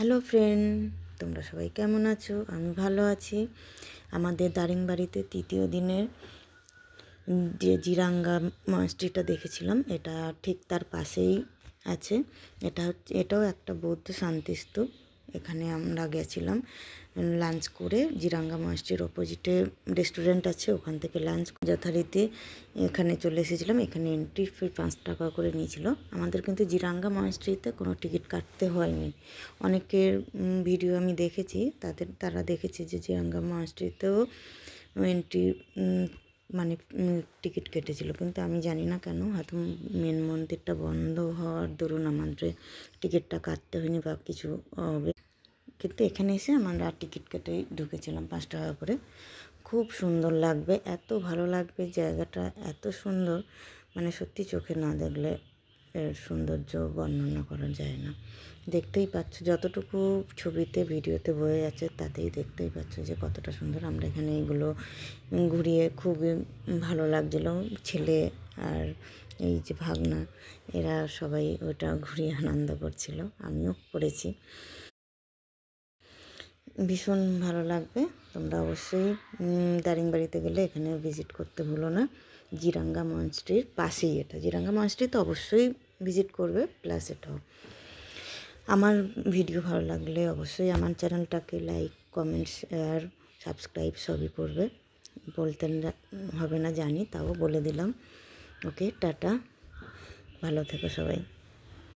Hello friend, তোমরা সবাই কেমন আছো? আমি ভালো আছি। আমাদের দারিংবাড়িতে তৃতীয় দিনের যে জিরাঙ্গা মনাস্ট্রিটা দেখেছিলাম, এটা ঠিক তার পাশেই আছে। এটাও একটা বৌদ্ধ শান্তিস্তূপ। এখানে আমরা গেছিলাম লাঞ্চ করে। জিরাঙ্গা মনাস্ট্রির অপোজিটে রেস্টুরেন্ট আছে, ওখান থেকে লাঞ্চ যথারীতি এখানে চলে এসেছিলাম। এখানে এন্ট্রি ফি 5 টাকা করে নিয়েছিল। আমাদের কিন্তু জিরাঙ্গা মনাস্ট্রিতে কোনো টিকিট কাটতে হয়নি। অনেকের ভিডিও আমি দেখেছি, তারা দেখেছে যে জিরাঙ্গা মনাস্ট্রিতেও এন্ট্রি মানে টিকিট কেটেছিল, কিন্তু আমি জানি না কেন। হয়তো মেন মন্দিরটা বন্ধ হওয়ার দরুন আমাদের টিকিটটা কাটতে হয়নি বা কিছু হবে। কিন্তু এখানে এসে আমরা টিকিট কেটেই ঢুকেছিলাম 5 টাকা করে। খুব সুন্দর লাগবে, এত ভালো লাগবে, জায়গাটা এত সুন্দর, মানে সত্যি চোখে না দেখলে এর সৌন্দর্য বর্ণনা করা যায় না। দেখতেই পাচ্ছ, যতটুকু ছবিতে ভিডিওতে বয়ে যাচ্ছে তাতেই দেখতেই পাচ্ছ যে কতটা সুন্দর। আমরা এখানে এগুলো ঘুরিয়ে খুবই ভালো লাগছিল। ছেলে আর এই যে ভাগনা, এরা সবাই ওটা ঘুরিয়ে আনন্দ করছিল, আমিও করেছি। ভীষণ ভালো লাগবে। তোমরা অবশ্যই দারিংবাড়িতে গেলে এখানে ভিজিট করতে ভুলো না। জিরাঙ্গা মনাস্ট্রির পাশেই এটা। জিরাঙ্গা মনাস্ট্রি তো অবশ্যই ভিজিট করবে, প্লাস এটাও। আমার ভিডিও ভালো লাগলে অবশ্যই আমার চ্যানেলটাকে লাইক, কমেন্ট, শেয়ার, সাবস্ক্রাইব সবই করবে। বলতে হবে না জানি, তাও বলে দিলাম। ওকে, টাটা, ভালো থেকো সবাই।